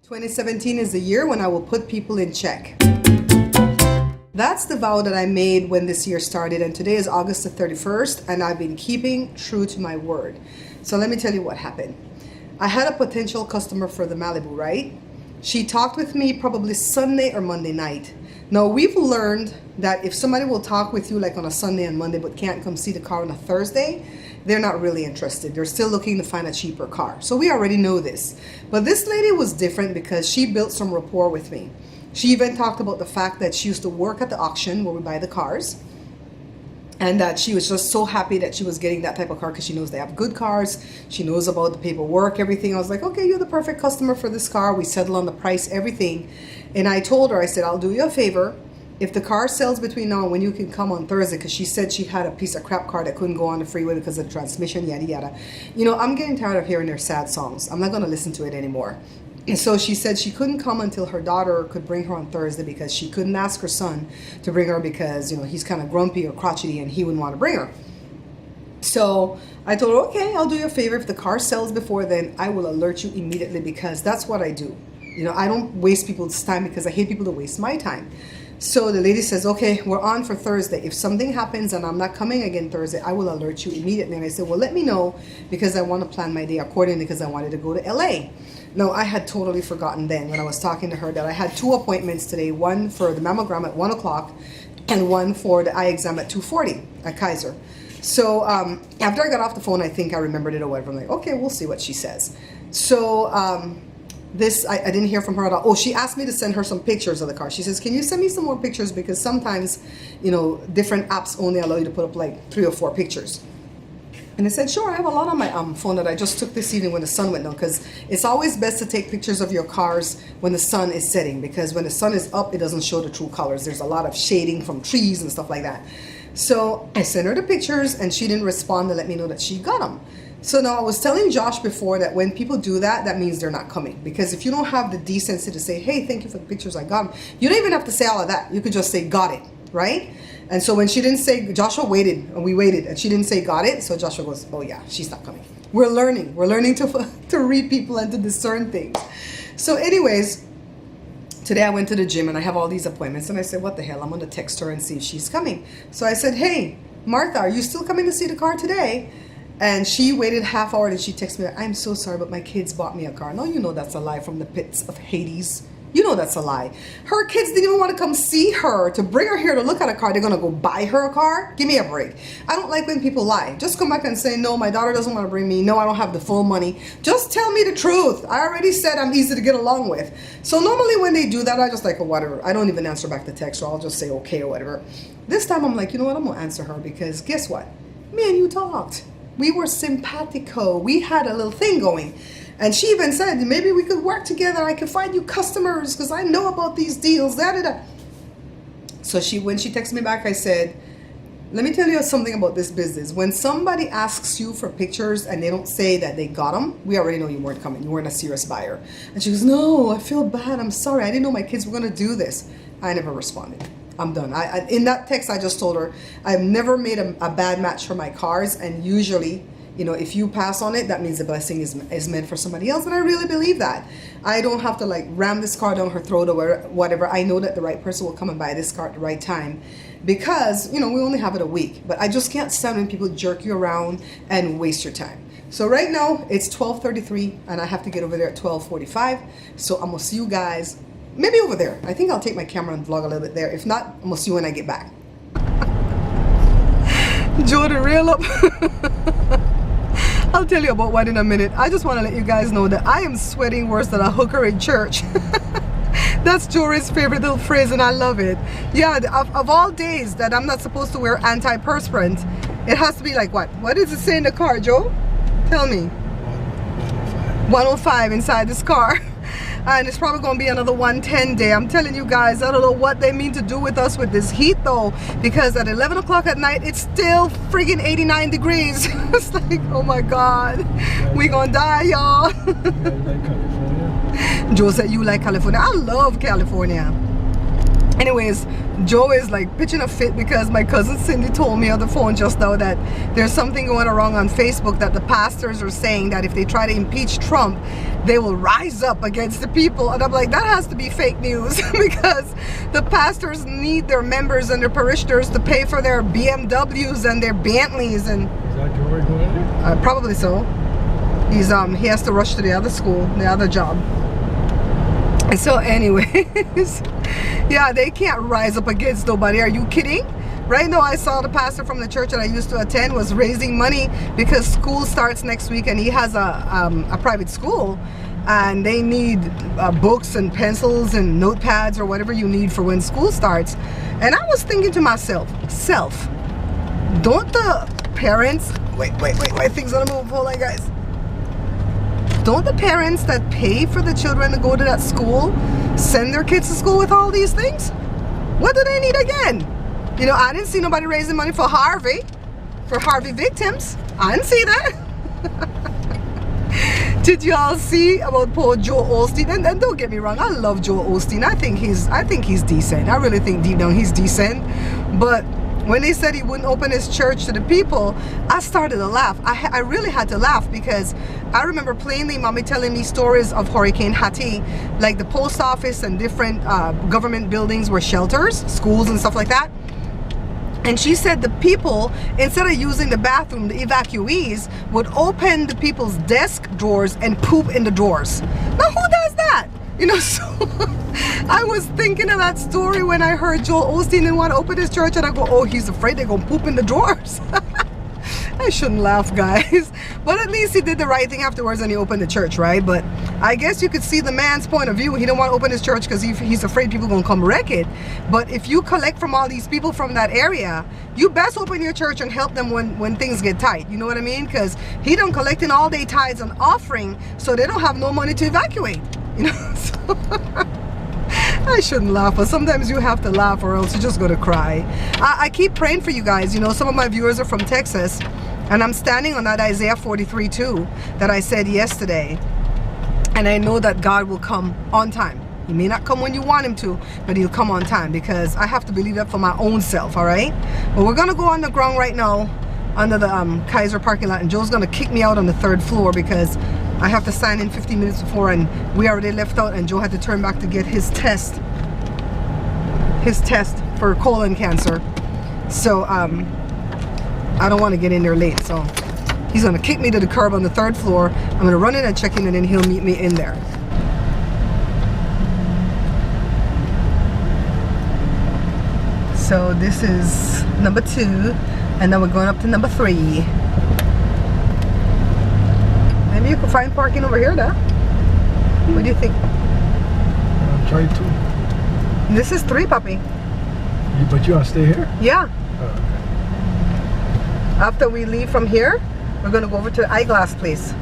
2017 is the year when I will put people in check. That's the vow that I made when this year started, and today is August the 31st, and I've been keeping true to my word. So let me tell you what happened. I had a potential customer for the Malibu, right? She talked with me probably Sunday or Monday night. Now, we've learned that if somebody will talk with you like on a Sunday and Monday but can't come see the car on a Thursday, they're not really interested. They're still looking to find a cheaper car. So we already know this. But this lady was different because she built some rapport with me. She even talked about the fact that she used to work at the auction where we buy the cars, and that she was just so happy that she was getting that type of car because she knows they have good cars. She knows about the paperwork, everything. I was like, okay, you're the perfect customer for this car. We settled on the price, everything. And I told her, I said, I'll do you a favor. If the car sells between now and when you can come on Thursday, because she said she had a piece of crap car that couldn't go on the freeway because of the transmission, yada, yada. You know, I'm getting tired of hearing their sad songs. I'm not going to listen to it anymore. And so she said she couldn't come until her daughter could bring her on Thursday because she couldn't ask her son to bring her because, you know, he's kind of grumpy or crotchety and he wouldn't want to bring her. So I told her, okay, I'll do you a favor. If the car sells before then, I will alert you immediately because that's what I do. You know, I don't waste people's time because I hate people to waste my time. So the lady says, okay, we're on for Thursday. If something happens and I'm not coming again Thursday, I will alert you immediately. And I said, well, let me know because I want to plan my day accordingly because I wanted to go to LA. No, I had totally forgotten then when I was talking to her that I had 2 appointments today, one for the mammogram at 1 o'clock and one for the eye exam at 2:40 at Kaiser. So after I got off the phone, I think I remembered it or whatever. I'm like, okay, we'll see what she says. So I didn't hear from her at all. Oh, she asked me to send her some pictures of the car. She says, can you send me some more pictures? Because sometimes, you know, different apps only allow you to put up like 3 or 4 pictures. And I said, sure, I have a lot on my phone that I just took this evening when the sun went down, because it's always best to take pictures of your cars when the sun is setting, because when the sun is up, it doesn't show the true colors. There's a lot of shading from trees and stuff like that. So I sent her the pictures and she didn't respond to let me know that she got them. So now I was telling Josh before that when people do that, that means they're not coming. Because if you don't have the decency to say, hey, thank you for the pictures, I got them. You don't even have to say all of that. You could just say, got it, right? And so when she didn't say, Joshua waited, and we waited, and she didn't say got it. So Joshua goes, oh yeah, she's not coming. We're learning to read people and to discern things. So anyways, today I went to the gym and I have all these appointments. And I said, what the hell? I'm going to text her and see if she's coming. So I said, hey, Martha, are you still coming to see the car today? And she waited half hour and she texted me, I'm so sorry, but my kids bought me a car. No, you know that's a lie from the pits of Hades. You know that's a lie. Her kids didn't even want to come see her, to bring her here to look at a car. They're going to go buy her a car? Give me a break. I don't like when people lie. Just come back and say, no, my daughter doesn't want to bring me. No, I don't have the full money. Just tell me the truth. I already said I'm easy to get along with. So normally when they do that, I just like, oh, whatever. I don't even answer back the text, or I'll just say okay or whatever. This time I'm like, you know what? I'm going to answer her because guess what? Me and you talked. We were simpatico. We had a little thing going. And she even said, maybe we could work together. I could find you customers because I know about these deals. Da, da, da. So when she texted me back, I said, let me tell you something about this business. When somebody asks you for pictures and they don't say that they got them, we already know you weren't coming. You weren't a serious buyer. And she goes, no, I feel bad. I'm sorry. I didn't know my kids were going to do this. I never responded. I'm done. In that text, I just told her, I've never made a bad match for my cars. And usually, you know, if you pass on it, that means the blessing is meant for somebody else. And I really believe that. I don't have to like ram this car down her throat or whatever. I know that the right person will come and buy this car at the right time because, you know, we only have it a week. But I just can't stand when people jerk you around and waste your time. So right now it's 12:33 and I have to get over there at 12:45. So I'm going to see you guys maybe over there. I think I'll take my camera and vlog a little bit there. If not, I'm going to see you when I get back. Jordan, reel up. I'll tell you about one in a minute. I just want to let you guys know that I am sweating worse than a hooker in church. That's Jory's favorite little phrase and I love it. Yeah, of all days that I'm not supposed to wear antiperspirant, it has to be like what? What does it say in the car, Joe? Tell me. 105 inside this car. And it's probably going to be another 110 day. I'm telling you guys, I don't know what they mean to do with us with this heat though, because at 11 o'clock at night it's still friggin' 89 degrees. It's like, oh my god, we gonna die, y'all. Joe said you like California. I love California. Anyways, Joe is like pitching a fit because my cousin Cindy told me on the phone just now that there's something going wrong on Facebook, that the pastors are saying that if they try to impeach Trump, they will rise up against the people. And I'm like, that has to be fake news because the pastors need their members and their parishioners to pay for their BMWs and their Bentleys. And is that Joe right going there? Probably so. He has to rush to the other school, the other job. And so anyways, yeah, they can't rise up against nobody. Are you kidding? Right now I saw the pastor from the church that I used to attend was raising money because school starts next week, and he has a private school, and they need books and pencils and notepads or whatever you need for when school starts. And I was thinking to myself, don't the parents, wait, my thing's on the move, hold on guys. Don't the parents that pay for the children to go to that school send their kids to school with all these things? What do they need again? You know, I didn't see nobody raising money for Harvey victims. I didn't see that. Did y'all see about poor Joel Osteen? And don't get me wrong, I love Joel Osteen. I think he's decent. I really think deep down he's decent. But when they said he wouldn't open his church to the people, I started to laugh. I really had to laugh because I remember plainly mommy telling me stories of Hurricane Hattie, like the post office and different government buildings were shelters, schools and stuff like that. And she said the people, instead of using the bathroom, the evacuees would open the people's desk drawers and poop in the drawers. Now who does that? You know, so I was thinking of that story when I heard Joel Osteen didn't want to open his church, and I go, oh, he's afraid they're going to poop in the drawers. I shouldn't laugh, guys. But at least he did the right thing afterwards and he opened the church, right? But I guess you could see the man's point of view. He don't want to open his church because he's afraid people are going to come wreck it. But if you collect from all these people from that area, you best open your church and help them when things get tight. You know what I mean? Because he done collecting all day tithes and offering, so they don't have no money to evacuate. You know, so I shouldn't laugh, but sometimes you have to laugh or else you're just gonna cry. I keep praying for you guys. You know, some of my viewers are from Texas, and I'm standing on that Isaiah 43:2 that I said yesterday, and I know that God will come on time. He may not come when you want him to, but he'll come on time, because I have to believe that for my own self. All right, but we're gonna go on the ground right now under the Kaiser parking lot, and Joe's gonna kick me out on the 3rd floor because I have to sign in 15 minutes before, and we already left out, and Joe had to turn back to get his test for colon cancer. So I don't want to get in there late, so he's gonna kick me to the curb on the 3rd floor. I'm gonna run in and check in, and then he'll meet me in there. So this is number 2, and then we're going up to number 3. Maybe you can find parking over here, though. What do you think? I'll try 2. This is 3, puppy. But you want to stay here? Yeah. Oh, okay. After we leave from here, we're going to go over to the eyeglass place.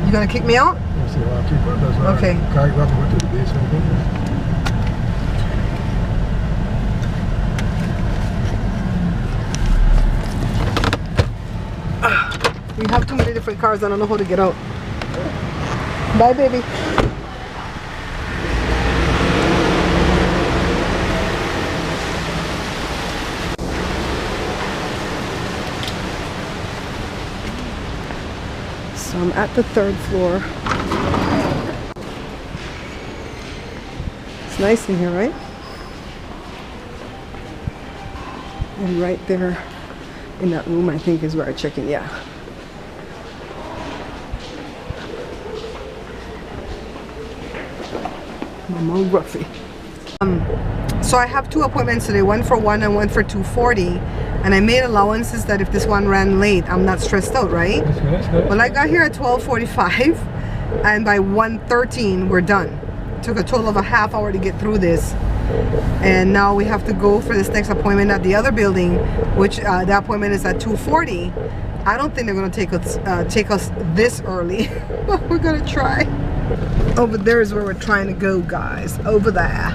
You going to kick me out? Yes, I'll keep on. That's why Okay. I got to go to the basement. We have too many different cars. I don't know how to get out. Bye, baby. So I'm at the 3rd floor. It's nice in here, right? And right there in that room, I think, is where I check in. Yeah. Mammography. So I have 2 appointments today, one for 1 and one for 2:40, and I made allowances that if this one ran late, I'm not stressed out, right? That's good. Well, I got here at 12:45, and by 1:13 we're done. Took a total of a half hour to get through this, and now we have to go for this next appointment at the other building, which the appointment is at 2:40. I don't think they're going to take us this early, but we're going to try. Over there is where we're trying to go, guys. Over there.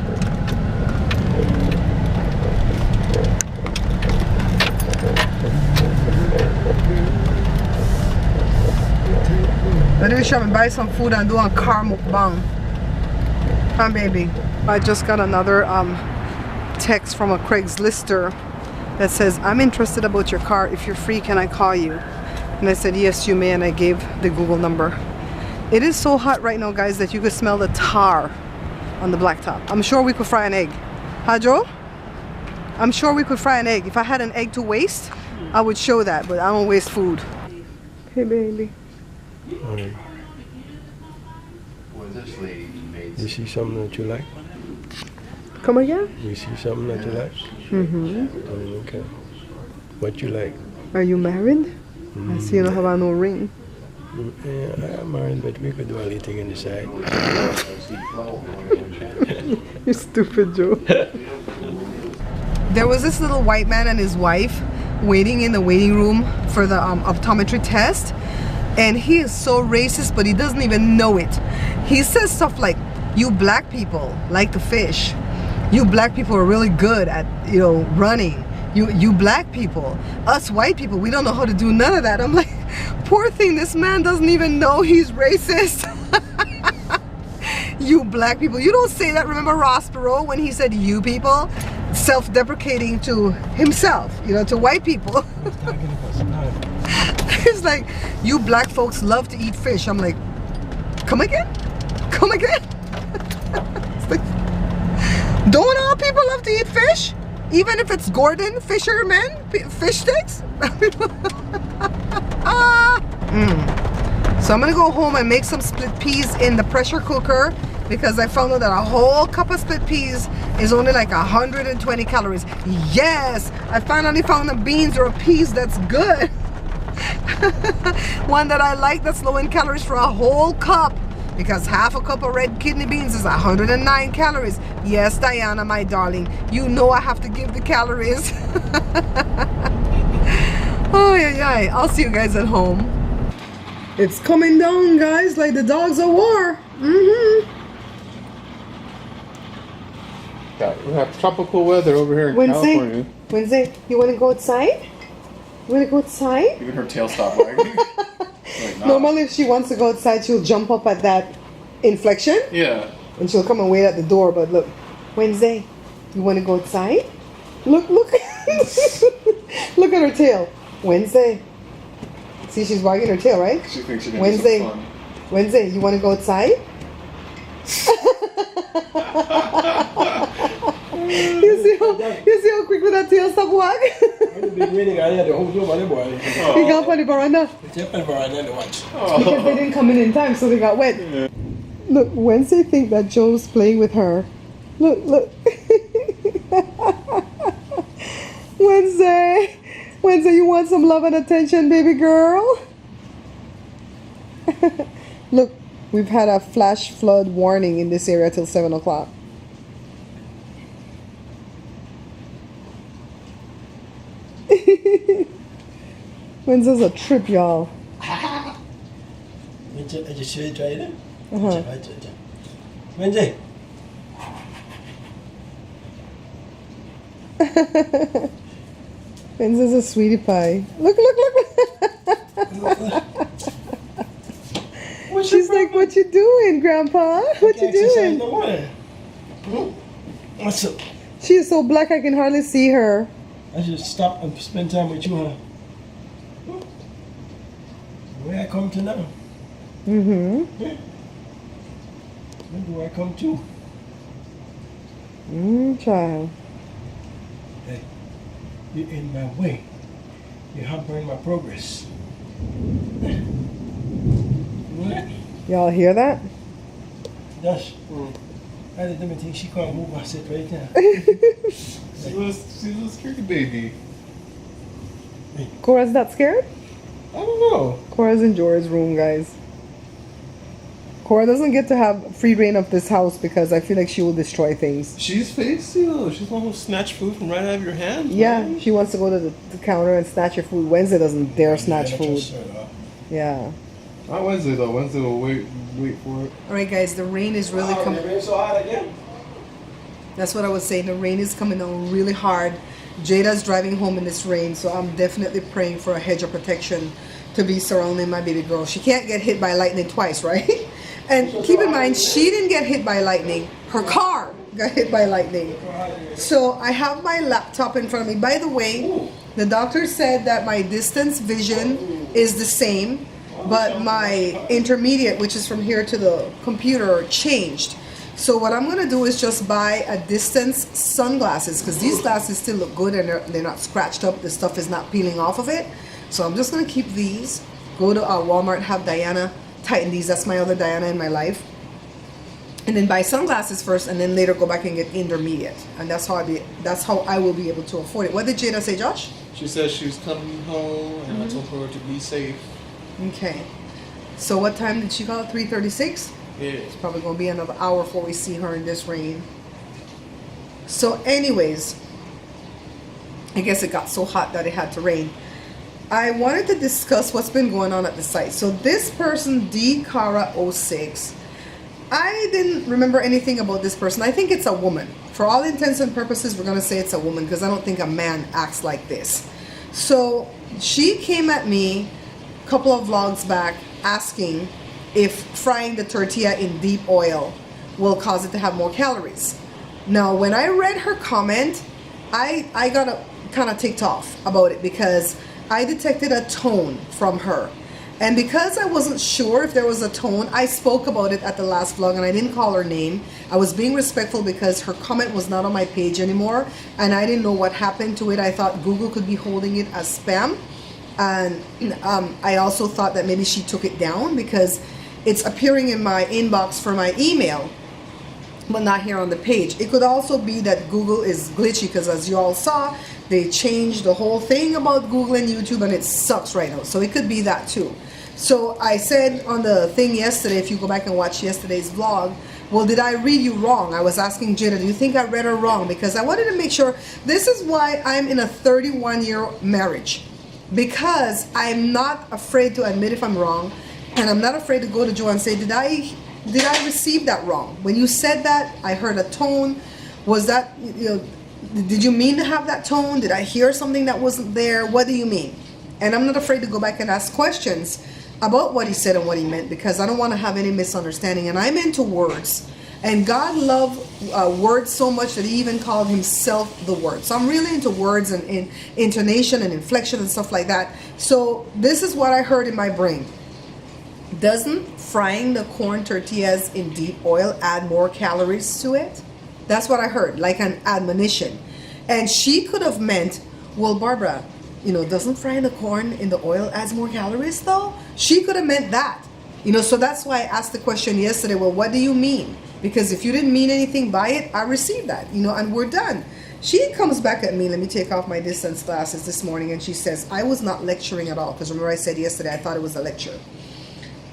Let me show me buy some food and do a car mukbang. Huh, baby? I just got another text from a Craigslister that says, I'm interested about your car. If you're free, can I call you? And I said, yes, you may, and I gave the Google number. It is so hot right now, guys, that you could smell the tar on the blacktop. I'm sure we could fry an egg. Huh, Joe? I'm sure we could fry an egg. If I had an egg to waste, I would show that, but I don't waste food. Hey, baby. Alright. Well, this lady made You see something that you like? Come again? You see something that you like? Mm-hmm. Okay. What you like? Are you married? I see you don't have no ring. Yeah, I'm married, but we could do a little thing on the side. You stupid Joe. There was this little white man and his wife waiting in the waiting room for the optometry test, and he is so racist, but he doesn't even know it. He says stuff like, you black people like to fish, you black people are really good at, you know, running, you black people, us white people, we don't know how to do none of that. I'm like, poor thing, this man doesn't even know he's racist. You black people, you don't say that. Remember Ross Perot when he said you people, self-deprecating to himself, you know, to white people. It's like, you black folks love to eat fish. I'm like, come again? Come again? It's like, don't all people love to eat fish? Even if it's Gordon Fisherman fish sticks? So I'm gonna go home and make some split peas in the pressure cooker, because I found out that a whole cup of split peas is only like 120 calories. Yes, I finally found a beans or a peas that's good. One that I like that's low in calories for a whole cup, because half a cup of red kidney beans is 109 calories. Yes, Diana, my darling, you know I have to give the calories. Oh yeah, I'll see you guys at home. It's coming down, guys, like the dogs of war. Yeah, we have tropical weather over here in California. Wednesday, you want to go outside? You want to go outside? Even her tail stopped wagging. Like, nah. Normally, if she wants to go outside, she'll jump up at that inflection. Yeah. And she'll come and wait at the door. But look, Wednesday, you want to go outside? Look. Look at her tail. Wednesday. See, she's wagging her tail, right? She thinks she's gonna do some fun. Wednesday, you want to go outside? You see how quickly that tail stop wagging? He got on the veranda. Because they didn't come in time, so they got wet. Yeah. Look, Wednesday think that Joe's playing with her. Look. Wednesday, you want some love and attention, baby girl? Look, we've had a flash flood warning in this area till 7 o'clock. Wednesday's a trip, y'all. Wednesday. Wednesday's a sweetie pie. Look. She's like, what you doing, Grandpa? What you doing? What's up? She is so black I can hardly see her. I should stop and spend time with you, huh? Where I come to now? Where do I come to? Child. Hey, you're in my way. You're hampering my progress. What? Y'all hear that? Dash. I didn't think she can't move my seat right now. She was a scaredy baby. Cora's not scared? I don't know. Cora's in Jora's room, guys. Cora doesn't get to have free reign of this house because I feel like she will destroy things. She's feisty though. She's almost snatch food from right out of your hand. Yeah, man. she wants to go to the counter and snatch your food. Wednesday doesn't dare snatch food. Yeah. Not Wednesday though. Wednesday will wait for it. Alright guys, the rain is really coming. It so hard again? That's what I was saying. The rain is coming on really hard. Jada's driving home in this rain, so I'm definitely praying for a hedge of protection to be surrounding my baby girl. She can't get hit by lightning twice, right? And keep in mind, she didn't get hit by lightning. Her car got hit by lightning. So I have my laptop in front of me. By the way, the doctor said that my distance vision is the same, but my intermediate, which is from here to the computer, changed. So what I'm going to do is just buy a distance sunglasses, because these glasses still look good and they're not scratched up. The stuff is not peeling off of it. So I'm just going to keep these. Go to Walmart, have Diana tighten these. That's my other Diana in my life. And then buy sunglasses first, and then later go back and get intermediate. And that's how I will be able to afford it. What did Jada say, Josh? She said she was coming home, and I told her to be safe. Okay. So what time did she call it? 3:36? Yeah. It's probably going to be another hour before we see her in this rain. So anyways, I guess it got so hot that it had to rain. I wanted to discuss what's been going on at the site. So this person, dcara06, I didn't remember anything about this person. I think it's a woman. For all intents and purposes, we're going to say it's a woman, because I don't think a man acts like this. So she came at me a couple of vlogs back asking if frying the tortilla in deep oil will cause it to have more calories. Now, when I read her comment, I got kind of ticked off about it, because I detected a tone from her. And because I wasn't sure if there was a tone, I spoke about it at the last vlog, and I didn't call her name. I was being respectful because her comment was not on my page anymore, and I didn't know what happened to it. I thought Google could be holding it as spam. And I also thought that maybe she took it down, because it's appearing in my inbox for my email, but not here on the page. It could also be that Google is glitchy, because as you all saw, they changed the whole thing about Google and YouTube, and it sucks right now. So it could be that too. So I said on the thing yesterday, if you go back and watch yesterday's vlog, well, did I read you wrong? I was asking Jada, do you think I read her wrong? Because I wanted to make sure. This is why I'm in a 31-year marriage, because I'm not afraid to admit if I'm wrong, and I'm not afraid to go to Joe and say, did I receive that wrong? When you said that, I heard a tone. Was that, did you mean to have that tone? Did I hear something that wasn't there? What do you mean? And I'm not afraid to go back and ask questions about what he said and what he meant, because I don't want to have any misunderstanding. And I'm into words, and God loved words so much that he even called himself the Word. So I'm really into words and in intonation and inflection and stuff like that. So this is what I heard in my brain. Doesn't frying the corn tortillas in deep oil add more calories to it? That's what I heard, like an admonition. And she could have meant, well, Barbara, doesn't frying the corn in the oil adds more calories though? She could have meant that. So that's why I asked the question yesterday, well, what do you mean? Because if you didn't mean anything by it, I received that, and we're done. She comes back at me, let me take off my distance glasses this morning, and she says, I was not lecturing at all, because remember I said yesterday I thought it was a lecture.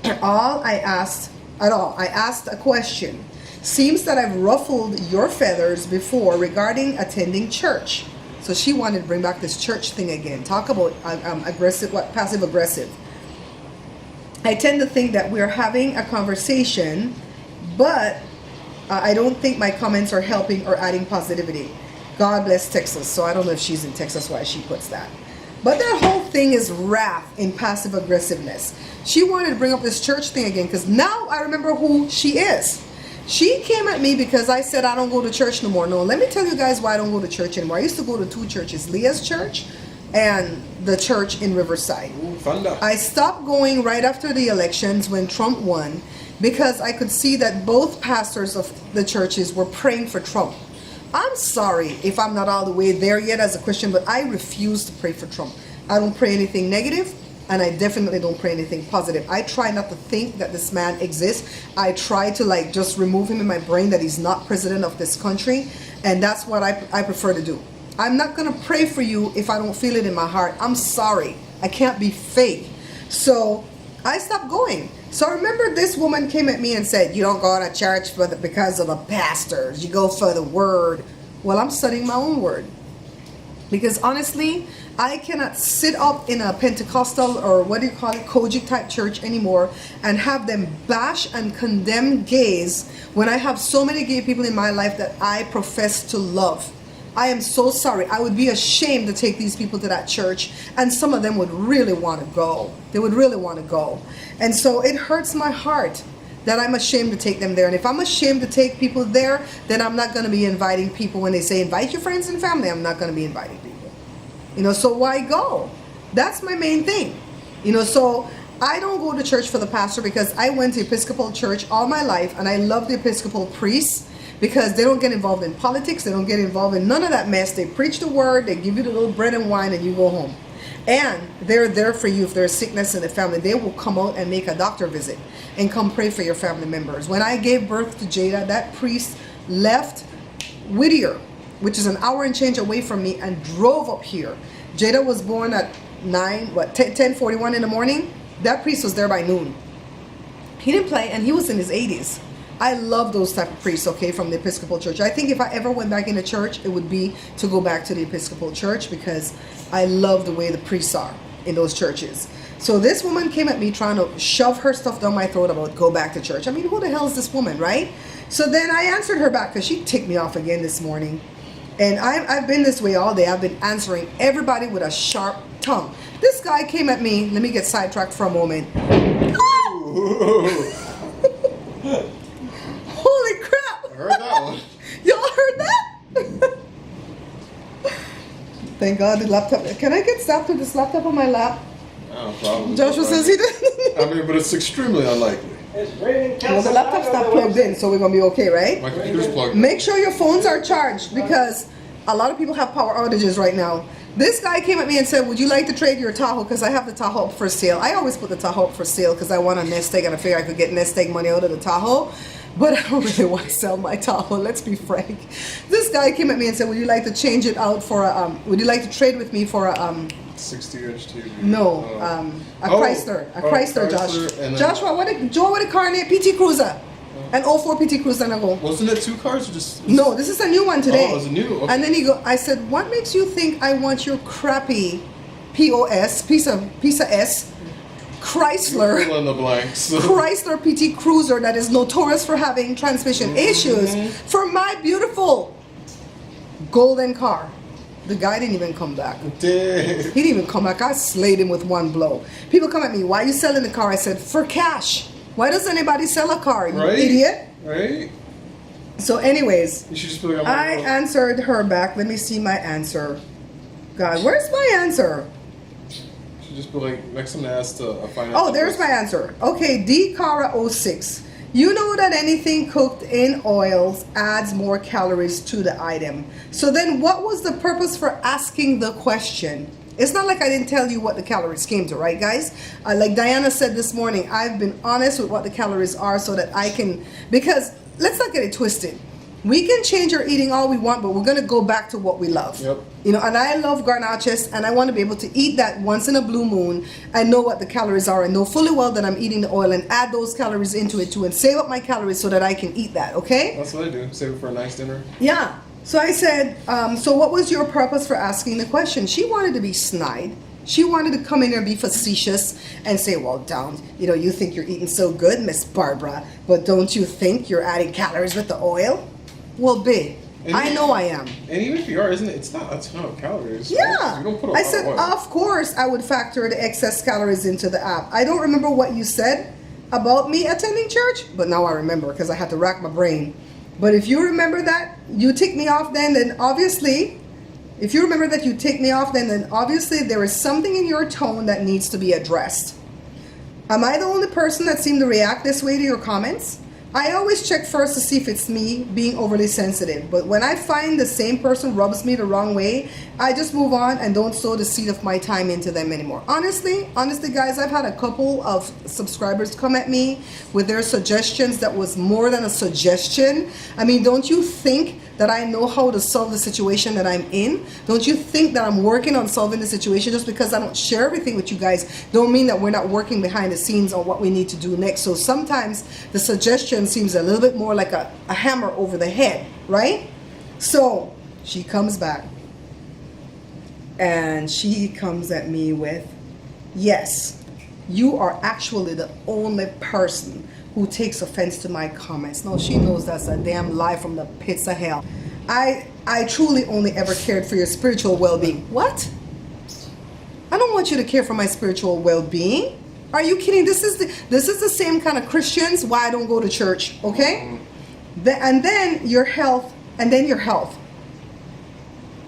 I asked a question. Seems that I've ruffled your feathers before regarding attending church. So she wanted to bring back this church thing again. Talk about passive aggressive. I tend to think that we're having a conversation, but I don't think my comments are helping or adding positivity. God bless Texas. So I don't know if she's in Texas, why she puts that. But that whole thing is wrath in passive aggressiveness. She wanted to bring up this church thing again, because now I remember who she is. She came at me because I said I don't go to church no more. No, let me tell you guys why I don't go to church anymore. I used to go to two churches, Leah's church and the church in Riverside. Ooh, thunder. I stopped going right after the elections when Trump won, because I could see that both pastors of the churches were praying for Trump. I'm sorry if I'm not all the way there yet as a Christian, but I refuse to pray for Trump. I don't pray anything negative, and I definitely don't pray anything positive. I try not to think that this man exists. I try to just remove him in my brain, that he's not president of this country, and that's what I prefer to do. I'm not going to pray for you if I don't feel it in my heart. I'm sorry. I can't be fake. So I stopped going. So remember, this woman came at me and said, you don't go to church because of the pastors. You go for the word. Well, I'm studying my own word. Because honestly, I cannot sit up in a Pentecostal or Kojic type church anymore and have them bash and condemn gays when I have so many gay people in my life that I profess to love. I am so sorry. I would be ashamed to take these people to that church, and some of them would really want to go. They would really want to go. And so it hurts my heart that I'm ashamed to take them there. And if I'm ashamed to take people there, then I'm not going to be inviting people. When they say invite your friends and family, I'm not going to be inviting people. You know, so why go? That's my main thing. You know, so I don't go to church for the pastor, because I went to Episcopal church all my life, and I love the Episcopal priests because they don't get involved in politics. They don't get involved in none of that mess. They preach the word, they give you the little bread and wine, and you go home. And they're there for you if there's sickness in the family. They will come out and make a doctor visit and come pray for your family members. When I gave birth to Jada, that priest left Whittier, which is an hour and change away from me, and drove up here. Jada was born at 10:41 in the morning. That priest was there by noon. He didn't play, and he was in his 80s. I love those type of priests, okay, from the Episcopal church. I think if I ever went back into church, it would be to go back to the Episcopal church, because I love the way the priests are in those churches. So this woman came at me trying to shove her stuff down my throat about go back to church. I mean, who the hell is this woman, right? So then I answered her back, because she ticked me off again this morning. And I've been this way all day. I've been answering everybody with a sharp tongue. This guy came at me. Let me get sidetracked for a moment. Holy crap! I heard that one. Y'all heard that? Thank God the laptop. Can I get stopped with this laptop on my lap? Oh, probably. Joshua says he did. I mean, but it's extremely unlikely. It's raining. Well, the laptop's not plugged in, so we're gonna be okay, right? My computer's plugged in. Make sure your phones are charged, because a lot of people have power outages right now. This guy came at me and said, would you like to trade your Tahoe? Because I have the Tahoe up for sale. I always put the Tahoe up for sale because I want a nest egg, and I figure I could get nest egg money out of the Tahoe. But I don't really want to sell my Tahoe, let's be frank. This guy came at me and said, would you like to change it out for a, would you like to trade with me for a, 60-inch TV. no, a Chrysler. A Chrysler, Josh. Joshua, Joe, what a car name? PT Cruiser. An 04 PT Cruiser, and I go, wasn't it 2 cars or just? no, this is a new one today. Oh, it was a new, okay. And then I said, what makes you think I want your crappy POS, piece of S, Chrysler, Fill in the blanks. Chrysler PT Cruiser that is notorious for having transmission issues for my beautiful golden car? The guy didn't even come back. Dang. He didn't even come back. I slayed him with one blow. People come at me, why are you selling the car? I said, for cash. Why does anybody sell a car, you Right? idiot? Right? So anyways, You should just be like, I answered her back. Let me see my answer. God, where's my answer? You should just be like, next time they ask a finance. Oh, there's my answer. Okay, D Cara 06. You know that anything cooked in oils adds more calories to the item. So then what was the purpose for asking the question? It's not like I didn't tell you what the calories came to, right, guys? Like Diana said this morning, I've been honest with what the calories are so that I can, because let's not get it twisted. We can change our eating all we want, but we're going to go back to what we love. Yep. You know, and I love garnaches, and I want to be able to eat that once in a blue moon and know what the calories are and know fully well that I'm eating the oil and add those calories into it too and save up my calories so that I can eat that, okay? That's what I do. Save it for a nice dinner. Yeah. So I said, so what was your purpose for asking the question? She wanted to be snide. She wanted to come in there and be facetious and say, well, don't, you know, you think you're eating so good, Miss Barbara, but don't you think you're adding calories with the oil? Well, babe, I know I am. And even if you are, isn't it? It's not a ton of calories. Yeah. Right? You don't put a I lot said, of oil. of course, I would factor the excess calories into the app. I don't remember what you said about me attending church, but now I remember because I had to rack my brain. But if you remember that you tick me off then obviously, if you remember that you tick me off then obviously there is something in your tone that needs to be addressed. Am I the only person that seemed to react this way to your comments? I always check first to see if it's me being overly sensitive. But when I find the same person rubs me the wrong way, I just move on and don't sow the seed of my time into them anymore. Honestly, guys, I've had a couple of subscribers come at me with their suggestions that was more than a suggestion. I mean, don't you think that I know how to solve the situation that I'm in? Don't you think that I'm working on solving the situation? Just because I don't share everything with you guys don't mean that we're not working behind the scenes on what we need to do next. So sometimes the suggestion seems a little bit more like a hammer over the head, right? So she comes back and she comes at me with, yes, you are actually the only person who takes offense to my comments. No, she knows that's a damn lie from the pits of hell. I truly only ever cared for your spiritual well-being. What? I don't want you to care for my spiritual well-being. Are you kidding? This is the same kind of Christians why I don't go to church, okay? And then your health,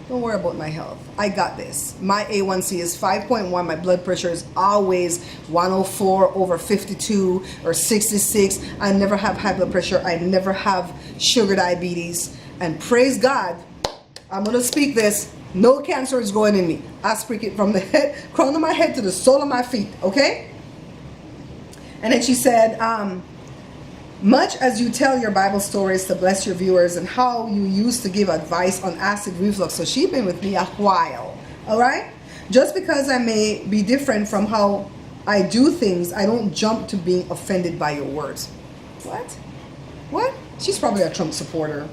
Don't worry about my health. I got this. My A1C is 5.1. My blood pressure is always 104 over 52 or 66. I never have high blood pressure. I never have sugar diabetes. And praise God, I'm going to speak this. No cancer is growing in me. I speak it from the head, crown of my head to the sole of my feet, okay? And then she said, much as you tell your Bible stories to bless your viewers and how you used to give advice on acid reflux. So she's been with me a while, all right? Just because I may be different from how I do things, I don't jump to being offended by your words. What? What? She's probably a Trump supporter.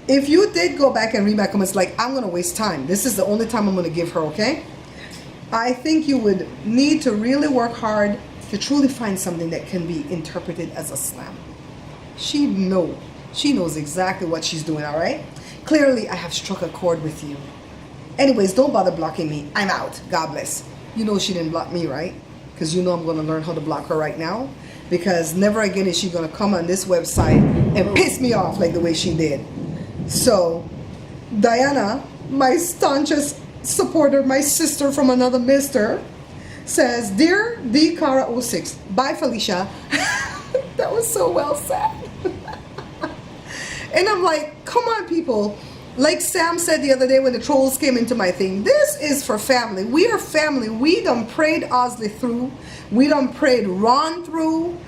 If you did go back and read my comments, like, I'm going to waste time. This is the only time I'm going to give her, okay? I think you would need to really work hard to truly find something that can be interpreted as a slam. She knows exactly what she's doing, all right? Clearly, I have struck a chord with you. Anyways, don't bother blocking me. I'm out. God bless. You know she didn't block me, right? Because you know I'm going to learn how to block her right now. Because never again is she going to come on this website and piss me off like the way she did. So, Diana, my staunchest supporter, my sister from another mister, says, Dear D. Cara 06, bye Felicia. That was so well said. And I'm like, come on people. Like Sam said the other day when the trolls came into my thing, this is for family. We are family. We done prayed Osley through. We done prayed Ron through.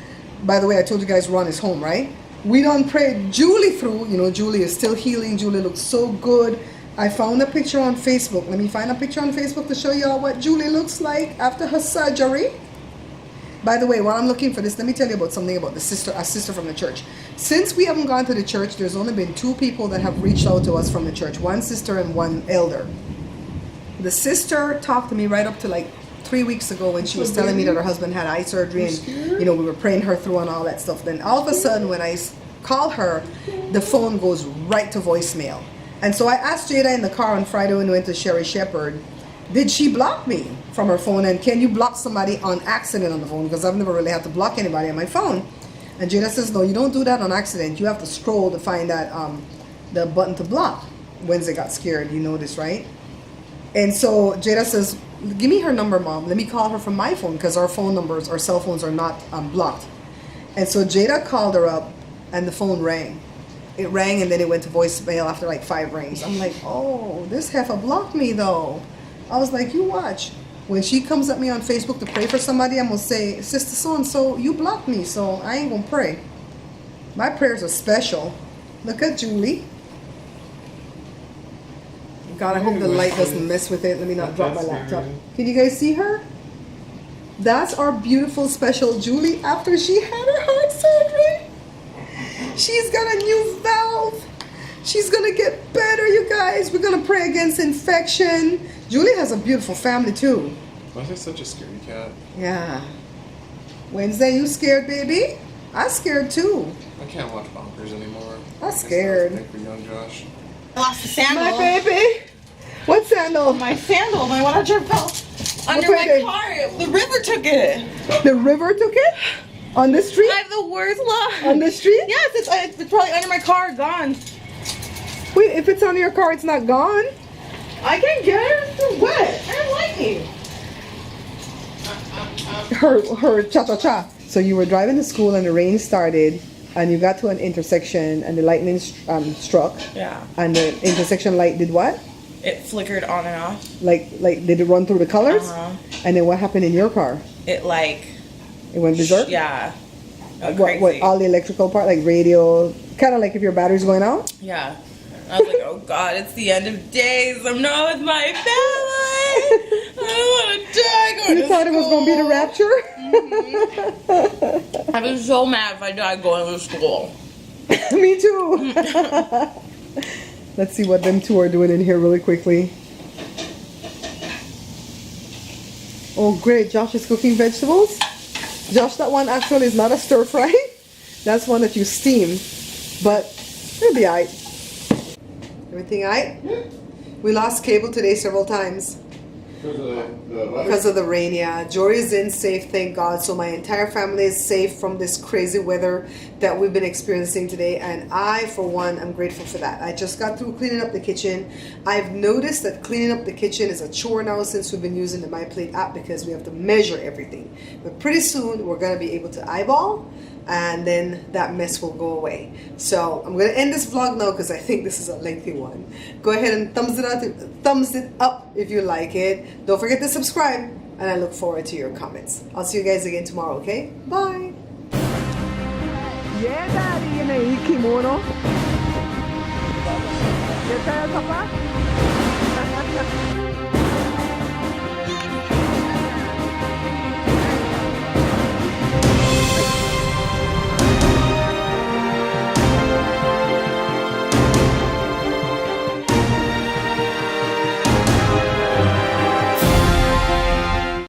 By the way, I told you guys Ron is home, right? We done prayed Julie through. You know, Julie is still healing. Julie looks so good. I found a picture on Facebook. Let me find a picture on Facebook to show y'all what Julie looks like after her surgery. By the way, while I'm looking for this, let me tell you about something about a sister from the church. Since we haven't gone to the church, there's only been 2 people that have reached out to us from the church. One sister and one elder. The sister talked to me right up to like 3 weeks ago when she was telling me that her husband had eye surgery and, you know, we were praying her through and all that stuff. Then all of a sudden when I call her, the phone goes right to voicemail. And so I asked Jada in the car on Friday when we went to Sherry Shepherd, did she block me from her phone? And can you block somebody on accident on the phone? Because I've never really had to block anybody on my phone. And Jada says, no, you don't do that on accident. You have to scroll to find that the button to block. Wednesday got scared, you know this, right? And so Jada says, give me her number, Mom. Let me call her from my phone because our phone numbers, our cell phones are not blocked. And so Jada called her up and the phone rang. It rang and then it went to voicemail after like 5 rings. I'm like, oh, this heifer blocked me though. I was like, you watch. When she comes at me on Facebook to pray for somebody, I'm going to say, Sister so-and-so, you blocked me, so I ain't going to pray. My prayers are special. Look at Julie. God, I hope the light doesn't mess with it. Let me not drop my laptop. Can you guys see her? That's our beautiful, special Julie after she had her heart surgery. She's got a new valve. She's going to get better, you guys. We're going to pray against infection. Julie has a beautiful family, too. Why is he such a scaredy cat? Yeah. Wednesday, you scared, baby? I'm scared, too. I can't watch Bonkers anymore. I'm scared. Thank you, young Josh. I lost the sandal. My baby? What sandal? My sandal. My one hundred fell under my car. The river took it. The river took it? On the street? I have the worst luck. On the street? Yes, it's probably under my car, gone. Wait, if it's on your car, it's not gone? I can get it. It's wet. I'm lightning. Her cha-cha-cha. So you were driving to school and the rain started and you got to an intersection and the lightning struck. Yeah. And the intersection light did what? It flickered on and off. Like did it run through the colors? Uh-huh. And then what happened in your car? It went berserk? Yeah. What all the electrical part, like radio, kind of like if your battery's going out? Yeah. I was like, oh God, it's the end of days. I'm not with my family. I don't want to die. You thought it was going to be the rapture? Mm-hmm. I'd be so mad if I died going to school. Me too. Let's see what them two are doing in here really quickly. Oh great, Josh is cooking vegetables. Josh, that one actually is not a stir fry. That's one that you steam. But it'll be alright. Everything alright? We lost cable today several times. Because of the rain, yeah. Jory's in safe, thank God. So my entire family is safe from this crazy weather that we've been experiencing today. And I, for one, am grateful for that. I just got through cleaning up the kitchen. I've noticed that cleaning up the kitchen is a chore now since we've been using the MyPlate app because we have to measure everything. But pretty soon, we're going to be able to eyeball, and then that mess will go away. So I'm going to end this vlog now because I think this is a lengthy one. Go ahead and thumbs it up if you like it. Don't forget to subscribe, and I look forward to your comments. I'll see you guys again tomorrow, okay? Bye! Yeah, Daddy, in a kimono. You tell Papa?